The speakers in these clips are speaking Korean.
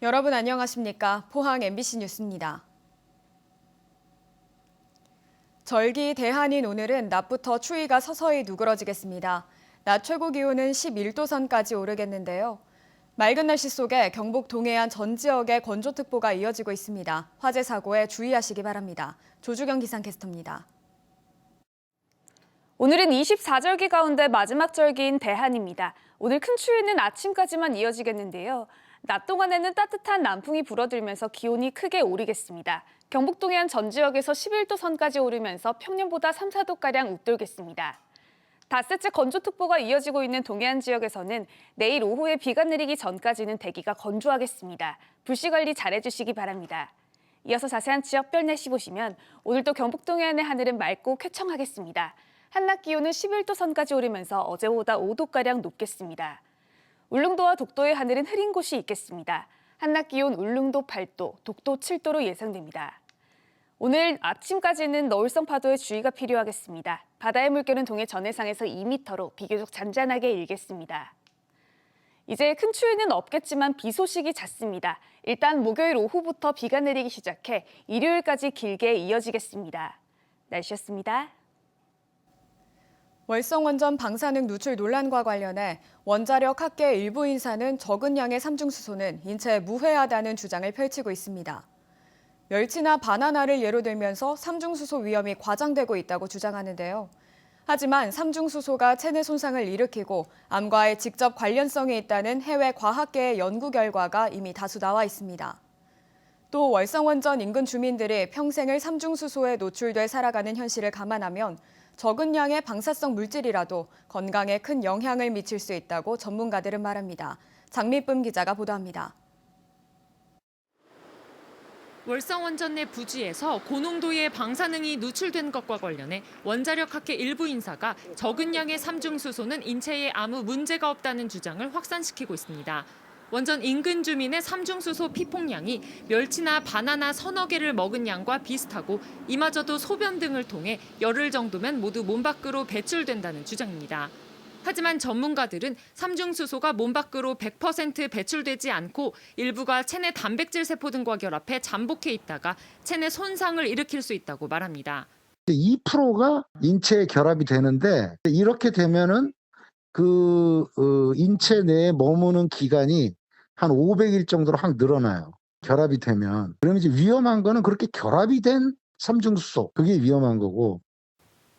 여러분 안녕하십니까? 포항 MBC 뉴스입니다. 절기 대한인 오늘은 낮부터 추위가 서서히 누그러지겠습니다. 낮 최고 기온은 11도 선까지 오르겠는데요. 맑은 날씨 속에 경북 동해안 전 지역에 건조특보가 이어지고 있습니다. 화재 사고에 주의하시기 바랍니다. 조주경 기상캐스터입니다. 오늘은 24절기 가운데 마지막 절기인 대한입니다. 오늘 큰 추위는 아침까지만 이어지겠는데요. 낮 동안에는 따뜻한 남풍이 불어들면서 기온이 크게 오르겠습니다. 경북 동해안 전 지역에서 11도 선까지 오르면서 평년보다 3, 4도가량 웃돌겠습니다. 닷새째 건조특보가 이어지고 있는 동해안 지역에서는 내일 오후에 비가 내리기 전까지는 대기가 건조하겠습니다. 불씨관리 잘해주시기 바랍니다. 이어서 자세한 지역별 날씨 보시면 오늘도 경북 동해안의 하늘은 맑고 쾌청하겠습니다. 한낮 기온은 11도 선까지 오르면서 어제보다 5도가량 높겠습니다. 울릉도와 독도의 하늘은 흐린 곳이 있겠습니다. 한낮 기온 울릉도 8도, 독도 7도로 예상됩니다. 오늘 아침까지는 너울성 파도에 주의가 필요하겠습니다. 바다의 물결은 동해 전해상에서 2m로 비교적 잔잔하게 일겠습니다. 이제 큰 추위는 없겠지만 비 소식이 잦습니다. 일단 목요일 오후부터 비가 내리기 시작해 일요일까지 길게 이어지겠습니다. 날씨였습니다. 월성원전 방사능 누출 논란과 관련해 원자력 학계 일부 인사는 적은 양의 삼중수소는 인체에 무해하다는 주장을 펼치고 있습니다. 멸치나 바나나를 예로 들면서 삼중수소 위험이 과장되고 있다고 주장하는데요. 하지만 삼중수소가 체내 손상을 일으키고 암과의 직접 관련성이 있다는 해외 과학계의 연구 결과가 이미 다수 나와 있습니다. 또 월성원전 인근 주민들이 평생을 삼중수소에 노출돼 살아가는 현실을 감안하면 적은 양의 방사성 물질이라도 건강에 큰 영향을 미칠 수 있다고 전문가들은 말합니다. 장미쁨 기자가 보도합니다. 월성원전 내 부지에서 고농도의 방사능이 누출된 것과 관련해 원자력 학회 일부 인사가 적은 양의 삼중수소는 인체에 아무 문제가 없다는 주장을 확산시키고 있습니다. 원전 인근 주민의 삼중수소 피폭량이 멸치나 바나나 서너 개를 먹은 양과 비슷하고 이마저도 소변 등을 통해 열흘 정도면 모두 몸 밖으로 배출된다는 주장입니다. 하지만 전문가들은 삼중수소가 몸 밖으로 100% 배출되지 않고 일부가 체내 단백질 세포 등과 결합해 잠복해 있다가 체내 손상을 일으킬 수 있다고 말합니다. 2%가 인체에 결합이 되는데 이렇게 되면은 인체 내에 머무는 기간이 한 500일 정도로 확 늘어나요. 결합이 되면. 그러면 이제 위험한 거는 그렇게 결합이 된 삼중수소, 그게 위험한 거고.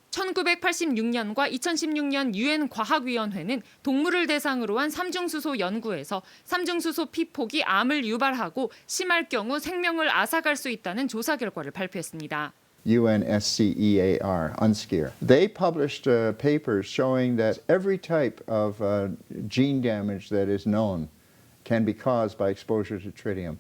1986년과 2016년 유엔 과학위원회는 동물을 대상으로 한 삼중수소 연구에서 삼중수소 피폭이 암을 유발하고 심할 경우 생명을 앗아갈 수 있다는 조사 결과를 발표했습니다. UNSCEAR, UNSCEAR. They published papers showing that every type of gene damage that is known can be caused by exposure to tritium.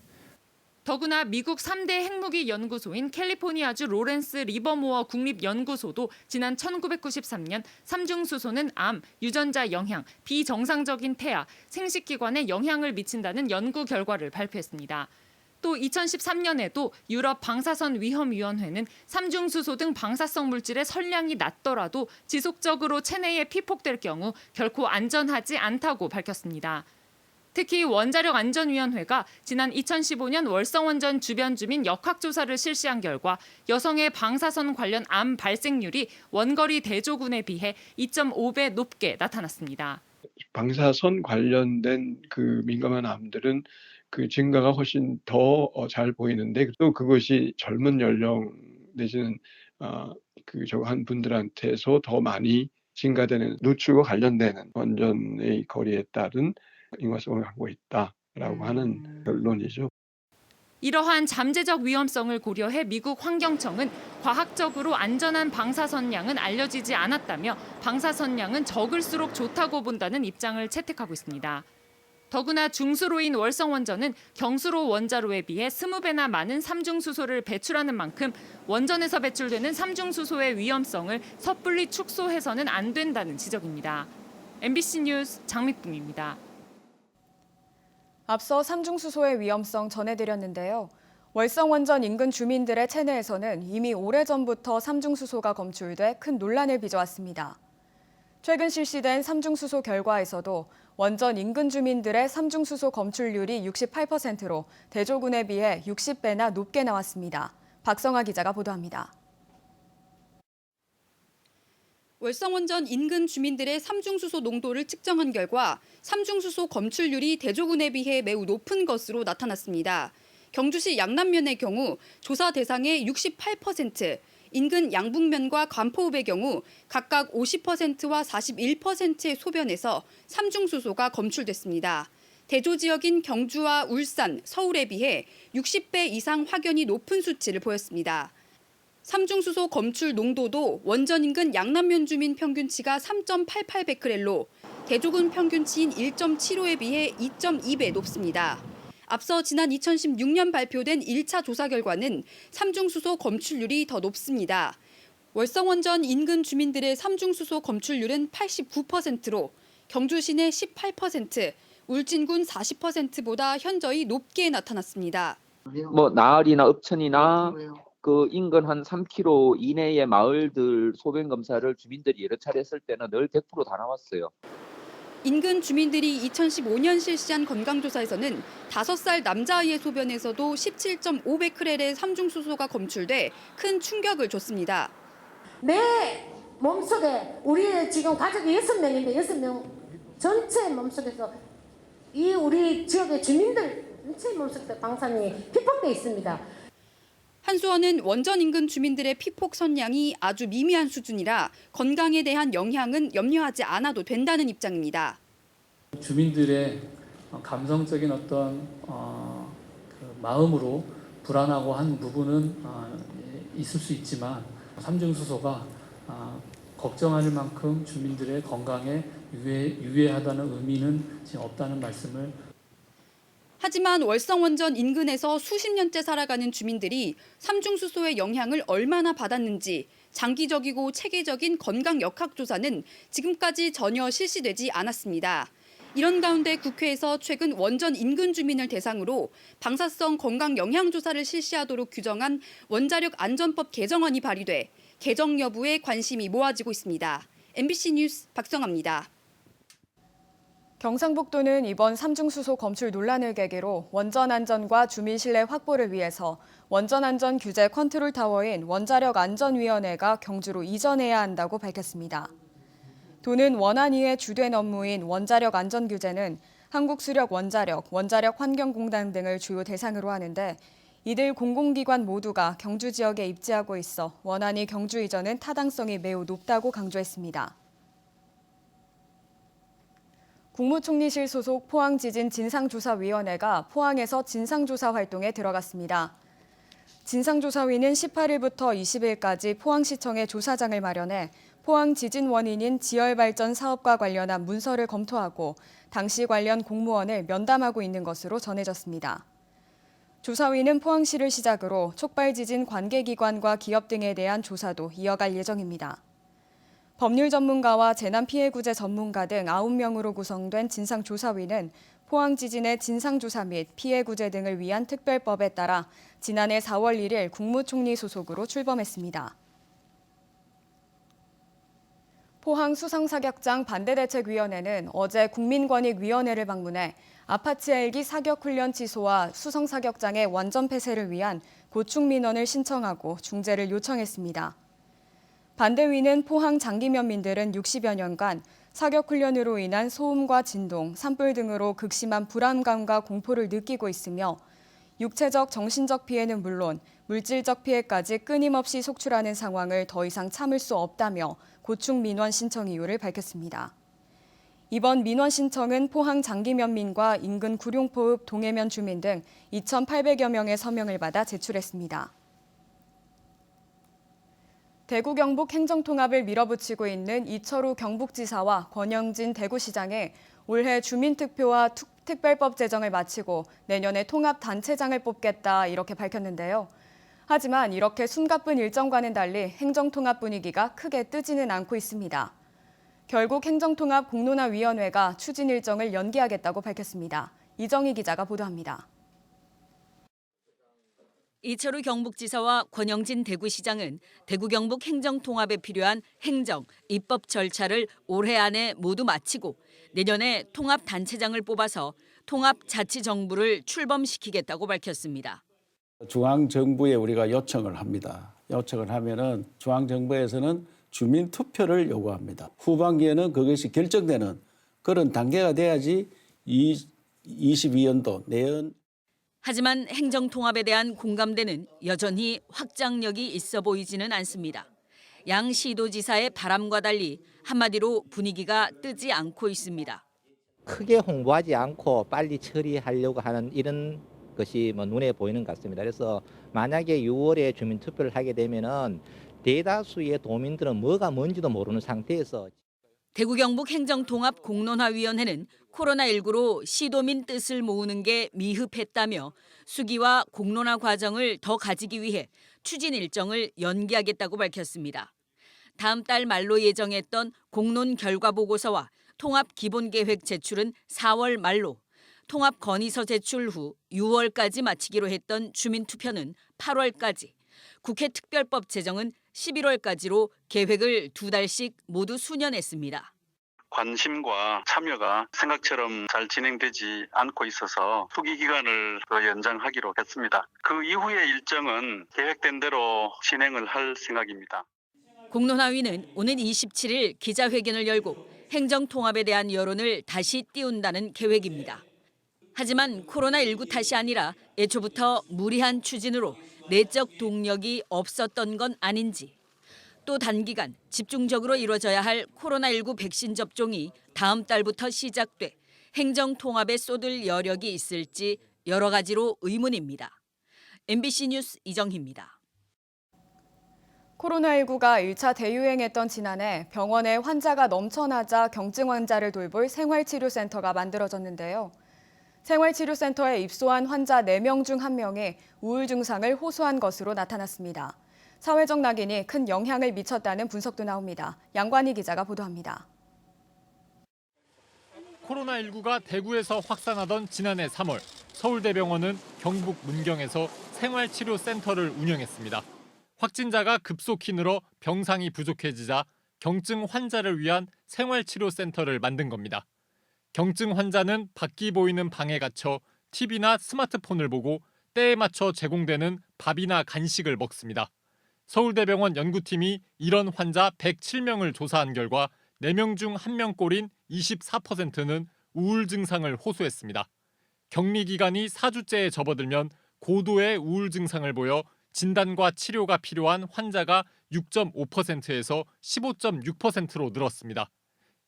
더구나 미국 3대 핵무기 연구소인 캘리포니아주 로렌스 리버모어 국립연구소도 지난 1993년 삼중수소는 암, 유전자 영향, 비정상적인 태아, 생식기관에 영향을 미친다는 연구 결과를 발표했습니다. 또 2013년에도 유럽 방사선 위험위원회는 삼중수소 등 방사성 물질의 선량이 낮더라도 지속적으로 체내에 피폭될 경우 결코 안전하지 않다고 밝혔습니다. 특히 원자력안전위원회가 지난 2015년 월성원전 주변 주민 역학조사를 실시한 결과 여성의 방사선 관련 암 발생률이 원거리 대조군에 비해 2.5배 높게 나타났습니다. 방사선 관련된 민감한 암들은 증가가 훨씬 더 잘 보이는데 또 그것이 젊은 연령 내지는 한 분들한테서 더 많이 증가되는 노출과 관련되는 원전의 거리에 따른 인과성을 갖고 있다라고 하는 결론이죠. 이러한 잠재적 위험성을 고려해 미국 환경청은 과학적으로 안전한 방사선량은 알려지지 않았다며 방사선량은 적을수록 좋다고 본다는 입장을 채택하고 있습니다. 더구나 중수로인 월성원전은 경수로 원자로에 비해 20배나 많은 삼중수소를 배출하는 만큼 원전에서 배출되는 삼중수소의 위험성을 섣불리 축소해서는 안 된다는 지적입니다. MBC 뉴스 장미쁨입니다. 앞서 삼중수소의 위험성 전해드렸는데요. 월성원전 인근 주민들의 체내에서는 이미 오래전부터 삼중수소가 검출돼 큰 논란을 빚어왔습니다. 최근 실시된 삼중수소 결과에서도 원전 인근 주민들의 삼중수소 검출률이 68%로 대조군에 비해 60배나 높게 나왔습니다. 박성아 기자가 보도합니다. 월성원전 인근 주민들의 삼중수소 농도를 측정한 결과 삼중수소 검출률이 대조군에 비해 매우 높은 것으로 나타났습니다. 경주시 양남면의 경우 조사 대상의 68%, 인근 양북면과 관포읍의 경우 각각 50%와 41%의 소변에서 삼중수소가 검출됐습니다. 대조 지역인 경주와 울산, 서울에 비해 60배 이상 확연히 높은 수치를 보였습니다. 삼중수소 검출 농도도 원전 인근 양남면 주민 평균치가 3.88베크렐로, 대조군 평균치인 1.75에 비해 2.2배 높습니다. 앞서 지난 2016년 발표된 1차 조사 결과는 삼중수소 검출률이 더 높습니다. 월성원전 인근 주민들의 삼중수소 검출률은 89%로 경주시내 18%, 울진군 40%보다 현저히 높게 나타났습니다. 나을이나 읍천이나 그 인근 한 3km 이내의 마을들 소변 검사를 주민들이 여러 차례 했을 때는 늘 100% 다 나왔어요. 인근 주민들이 2015년 실시한 건강조사에서는 5살 남자아이의 소변에서도 17.5베크렐의 삼중수소가 검출돼 큰 충격을 줬습니다. 내 몸속에 우리 지금 가족이 6명인데 6명 전체 몸속에서 이 우리 지역의 주민들 전체 몸속에 방사능이 피폭돼 있습니다. 한수원은 원전 인근 주민들의 피폭 선량이 아주 미미한 수준이라 건강에 대한 영향은 염려하지 않아도 된다는 입장입니다. 주민들의 감성적인 어떤 그 마음으로 불안하고 한 부분은 있을 수 있지만 삼중수소가 걱정할 만큼 주민들의 건강에 유해하다는 의미는 지금 없다는 말씀을. 하지만 월성원전 인근에서 수십 년째 살아가는 주민들이 삼중수소의 영향을 얼마나 받았는지 장기적이고 체계적인 건강 역학조사는 지금까지 전혀 실시되지 않았습니다. 이런 가운데 국회에서 최근 원전 인근 주민을 대상으로 방사성 건강 영향조사를 실시하도록 규정한 원자력 안전법 개정안이 발의돼 개정 여부에 관심이 모아지고 있습니다. MBC 뉴스 박성아입니다. 경상북도는 이번 삼중수소 검출 논란을 계기로 원전 안전과 주민 신뢰 확보를 위해서 원전 안전 규제 컨트롤 타워인 원자력 안전위원회가 경주로 이전해야 한다고 밝혔습니다. 도는 원안위의 주된 업무인 원자력 안전 규제는 한국수력원자력, 원자력환경공단 등을 주요 대상으로 하는데 이들 공공기관 모두가 경주 지역에 입지하고 있어 원안위 경주 이전은 타당성이 매우 높다고 강조했습니다. 국무총리실 소속 포항지진 진상조사위원회가 포항에서 진상조사 활동에 들어갔습니다. 진상조사위는 18일부터 20일까지 포항시청에 조사장을 마련해 포항 지진 원인인 지열발전 사업과 관련한 문서를 검토하고 당시 관련 공무원을 면담하고 있는 것으로 전해졌습니다. 조사위는 포항시를 시작으로 촉발지진 관계기관과 기업 등에 대한 조사도 이어갈 예정입니다. 법률 전문가와 재난피해구제 전문가 등 9명으로 구성된 진상조사위는 포항 지진의 진상조사 및 피해구제 등을 위한 특별법에 따라 지난해 4월 1일 국무총리 소속으로 출범했습니다. 포항 수성사격장 반대대책위원회는 어제 국민권익위원회를 방문해 아파트 헬기 사격훈련 취소와 수성사격장의 완전 폐쇄를 위한 고충 민원을 신청하고 중재를 요청했습니다. 반대위는 포항 장기면민들은 60여 년간 사격훈련으로 인한 소음과 진동, 산불 등으로 극심한 불안감과 공포를 느끼고 있으며 육체적, 정신적 피해는 물론 물질적 피해까지 끊임없이 속출하는 상황을 더 이상 참을 수 없다며 고충 민원 신청 이유를 밝혔습니다. 이번 민원 신청은 포항 장기면민과 인근 구룡포읍 동해면 주민 등 2,800여 명의 서명을 받아 제출했습니다. 대구 경북 행정통합을 밀어붙이고 있는 이철우 경북지사와 권영진 대구시장이 올해 주민투표와 특별법 제정을 마치고 내년에 통합단체장을 뽑겠다 이렇게 밝혔는데요. 하지만 이렇게 숨가쁜 일정과는 달리 행정통합 분위기가 크게 뜨지는 않고 있습니다. 결국 행정통합 공론화위원회가 추진 일정을 연기하겠다고 밝혔습니다. 이정희 기자가 보도합니다. 이철우 경북지사와 권영진 대구시장은 대구 경북 행정통합에 필요한 행정, 입법 절차를 올해 안에 모두 마치고 내년에 통합단체장을 뽑아서 통합자치정부를 출범시키겠다고 밝혔습니다. 중앙정부에 우리가 요청을 합니다. 요청을 하면은 중앙정부에서는 주민 투표를 요구합니다. 후반기에는 그것이 결정되는 그런 단계가 돼야지 22년도 내년. 하지만 행정통합에 대한 공감대는 여전히 확장력이 있어 보이지는 않습니다. 양 시도지사의 바람과 달리 한마디로 분위기가 뜨지 않고 있습니다. 크게 홍보하지 않고 빨리 처리하려고 하는 이런 것이 눈에 보이는 것 같습니다. 그래서 만약에 6월에 주민투표를 하게 되면은 대다수의 도민들은 뭐가 뭔지도 모르는 상태에서 대구 경북 행정통합 공론화위원회는 코로나19로 시도민 뜻을 모으는 게 미흡했다며 수기와 공론화 과정을 더 가지기 위해 추진 일정을 연기하겠다고 밝혔습니다. 다음 달 말로 예정했던 공론 결과 보고서와 통합 기본계획 제출은 4월 말로, 통합 건의서 제출 후 6월까지 마치기로 했던 주민투표는 8월까지, 국회 특별법 제정은 11월까지로 계획을 2달씩 모두 수년했습니다. 관심과 참여가 생각처럼 잘 진행되지 않고 있어서 후기 기간을 더 연장하기로 했습니다. 그 이후의 일정은 계획된 대로 진행을 할 생각입니다. 공론화위는 오는 27일 기자회견을 열고 행정통합에 대한 여론을 다시 띄운다는 계획입니다. 하지만 코로나19 탓이 아니라 애초부터 무리한 추진으로 내적 동력이 없었던 건 아닌지, 또 단기간 집중적으로 이루어져야 할 코로나19 백신 접종이 다음 달부터 시작돼 행정통합에 쏟을 여력이 있을지 여러 가지로 의문입니다. MBC 뉴스 이정희입니다. 코로나19가 1차 대유행했던 지난해 병원에 환자가 넘쳐나자 경증 환자를 돌볼 생활치료센터가 만들어졌는데요. 생활치료센터에 입소한 환자 4명 중 1명이 우울 증상을 호소한 것으로 나타났습니다. 사회적 낙인이 큰 영향을 미쳤다는 분석도 나옵니다. 양관희 기자가 보도합니다. 코로나19가 대구에서 확산하던 지난해 3월, 서울대병원은 경북 문경에서 생활치료센터를 운영했습니다. 확진자가 급속히 늘어 병상이 부족해지자 경증 환자를 위한 생활치료센터를 만든 겁니다. 경증 환자는 밖이 보이는 방에 갇혀 TV나 스마트폰을 보고 때에 맞춰 제공되는 밥이나 간식을 먹습니다. 서울대병원 연구팀이 이런 환자 107명을 조사한 결과 4명 중 1명꼴인 24%는 우울 증상을 호소했습니다. 격리 기간이 4주째에 접어들면 고도의 우울 증상을 보여 진단과 치료가 필요한 환자가 6.5%에서 15.6%로 늘었습니다.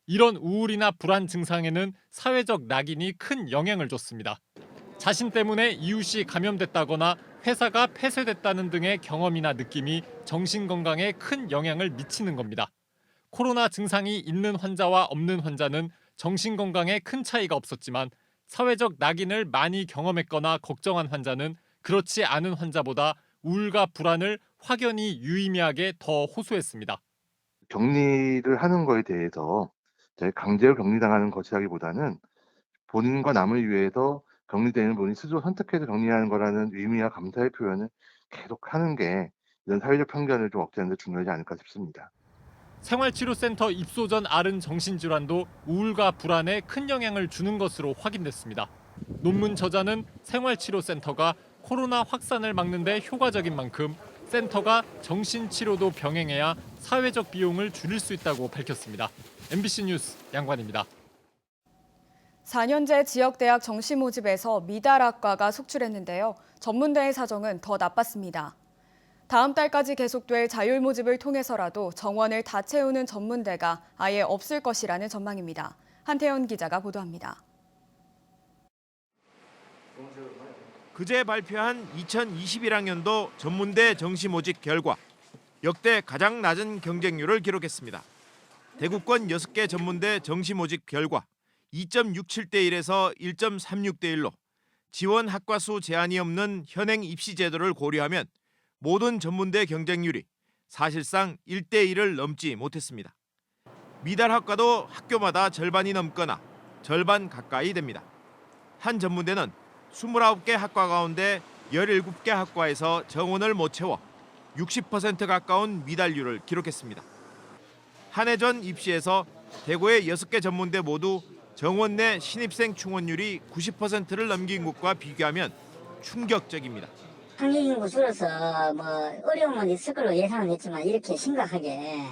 이런 우울이나 불안 증상에는 사회적 낙인이 큰 영향을 줬습니다. 자신 때문에 이웃이 감염됐다거나 회사가 폐쇄됐다는 등의 경험이나 느낌이 정신건강에 큰 영향을 미치는 겁니다. 코로나 증상이 있는 환자와 없는 환자는 정신건강에 큰 차이가 없었지만 사회적 낙인을 많이 경험했거나 걱정한 환자는 그렇지 않은 환자보다 우울과 불안을 확연히 유의미하게 더 호소했습니다. 격리를 하는 거에 대해서 강제로 격리당하는 것이라기보다는 본인과 남을 위해서 격리되는 분이 스스로 선택해서 격리하는 거라는 의미와 감사의 표현을 계속 하는 게 이런 사회적 편견을 좀 억제하는 데 중요하지 않을까 싶습니다. 생활치료센터 입소 전 앓은 정신질환도 우울과 불안에 큰 영향을 주는 것으로 확인됐습니다. 논문 저자는 생활치료센터가 코로나 확산을 막는 데 효과적인 만큼 센터가 정신치료도 병행해야 사회적 비용을 줄일 수 있다고 밝혔습니다. MBC 뉴스 양관입니다. 4년제 지역대학 정시 모집에서 미달학과가 속출했는데요. 전문대의 사정은 더 나빴습니다. 다음 달까지 계속될 자율 모집을 통해서라도 정원을 다 채우는 전문대가 아예 없을 것이라는 전망입니다. 한태현 기자가 보도합니다. 그제 발표한 2021학년도 전문대 정시 모집 결과 역대 가장 낮은 경쟁률을 기록했습니다. 대구권 6개 전문대 정시 모집 결과 2.67대 1에서 1.36대 1로 지원 학과 수 제한이 없는 현행 입시 제도를 고려하면 모든 전문대 경쟁률이 사실상 1대 1을 넘지 못했습니다. 미달 학과도 학교마다 절반이 넘거나 절반 가까이 됩니다. 한 전문대는 29개 학과 가운데 17개 학과에서 정원을 못 채워 60% 가까운 미달률을 기록했습니다. 한 해 전 입시에서 대구의 6개 전문대 모두 정원 내 신입생 충원율이 90%를 넘긴 곳과 비교하면 충격적입니다. 학령 인구 줄어서 뭐 어려움은 있을 걸로 예상은 했지만 이렇게 심각하게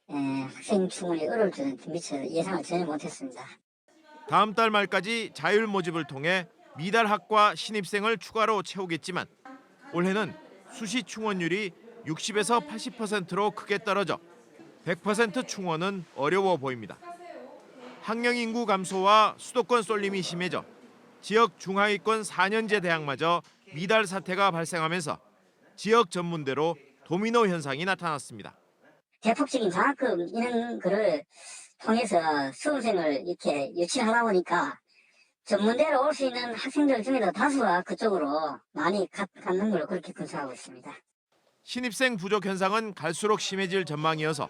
학생 충원이 어려울 줄은 미처 예상을 전혀 못했습니다. 다음 달 말까지 자율 모집을 통해 미달 학과 신입생을 추가로 채우겠지만 올해는 수시 충원율이 60에서 80%로 크게 떨어져 100% 충원은 어려워 보입니다. 학령 인구 감소와 수도권 쏠림이 심해져 지역 중하위권 4년제 대학마저 미달 사태가 발생하면서 지역 전문대로 도미노 현상이 나타났습니다. 대폭적인 장학금 이런 거를 통해서 수험생을 이렇게 유치하다 보니까 전문대로 올 수 있는 학생들 중에도 다수가 그쪽으로 많이 갖는 걸로 그렇게 분석하고 있습니다. 신입생 부족 현상은 갈수록 심해질 전망이어서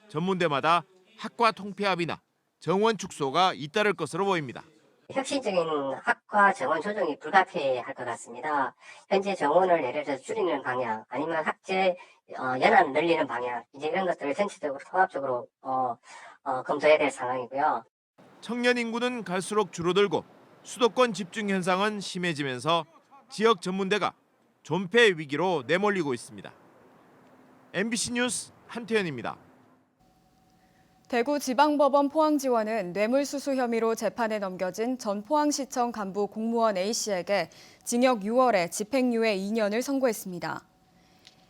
전문대마다 학과 통폐합이나 정원 축소가 잇따를 것으로 보입니다. 혁신적인 학과 정원 조정이 불가피할 것 같습니다. 현재 정원을 예를 들어서 줄이는 방향 아니면 학제 연한 늘리는 방향 이제 이런 것들을 전체적으로 통합적으로 검토해야 될 상황이고요. 청년 인구는 갈수록 줄어들고 수도권 집중 현상은 심해지면서 지역 전문대가 존폐 위기로 내몰리고 있습니다. MBC 뉴스 한태현입니다. 대구지방법원 포항지원은 뇌물수수 혐의로 재판에 넘겨진 전 포항시청 간부 공무원 A씨에게 징역 6월에 집행유예 2년을 선고했습니다.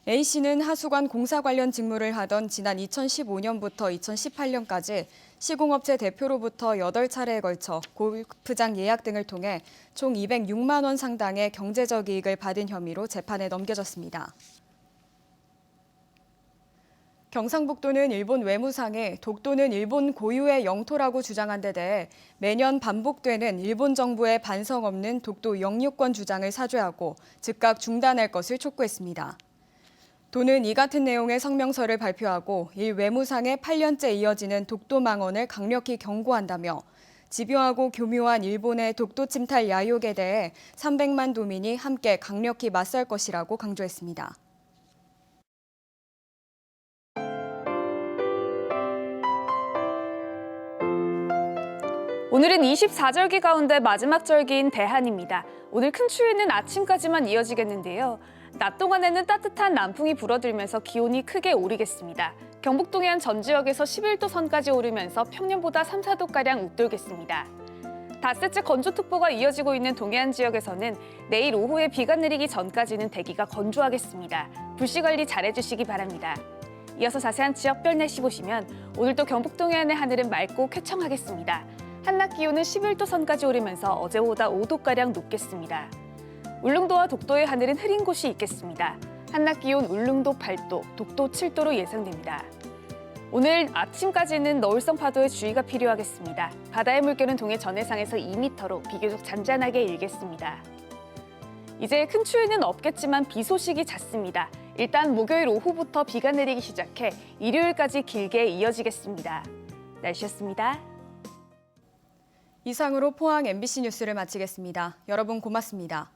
A씨는 하수관 공사 관련 직무를 하던 지난 2015년부터 2018년까지 시공업체 대표로부터 8차례에 걸쳐 골프장 예약 등을 통해 총 206만 원 상당의 경제적 이익을 받은 혐의로 재판에 넘겨졌습니다. 경상북도는 일본 외무상이 독도는 일본 고유의 영토라고 주장한 데 대해 매년 반복되는 일본 정부의 반성 없는 독도 영유권 주장을 사죄하고 즉각 중단할 것을 촉구했습니다. 도는 이 같은 내용의 성명서를 발표하고 일 외무상의 8년째 이어지는 독도 망언을 강력히 경고한다며 집요하고 교묘한 일본의 독도 침탈 야욕에 대해 300만 도민이 함께 강력히 맞설 것이라고 강조했습니다. 오늘은 24절기 가운데 마지막 절기인 대한입니다. 오늘 큰 추위는 아침까지만 이어지겠는데요. 낮 동안에는 따뜻한 남풍이 불어들면서 기온이 크게 오르겠습니다. 경북 동해안 전 지역에서 11도 선까지 오르면서 평년보다 3, 4도가량 웃돌겠습니다. 닷새째 건조특보가 이어지고 있는 동해안 지역에서는 내일 오후에 비가 내리기 전까지는 대기가 건조하겠습니다. 불씨 관리 잘해주시기 바랍니다. 이어서 자세한 지역별 날씨 보시면 오늘도 경북 동해안의 하늘은 맑고 쾌청하겠습니다. 한낮 기온은 11도 선까지 오르면서 어제보다 5도가량 높겠습니다. 울릉도와 독도의 하늘은 흐린 곳이 있겠습니다. 한낮 기온 울릉도 8도, 독도 7도로 예상됩니다. 오늘 아침까지는 너울성 파도에 주의가 필요하겠습니다. 바다의 물결은 동해 전해상에서 2m로 비교적 잔잔하게 일겠습니다. 이제 큰 추위는 없겠지만 비 소식이 잦습니다. 일단 목요일 오후부터 비가 내리기 시작해 일요일까지 길게 이어지겠습니다. 날씨였습니다. 이상으로 포항 MBC 뉴스를 마치겠습니다. 여러분 고맙습니다.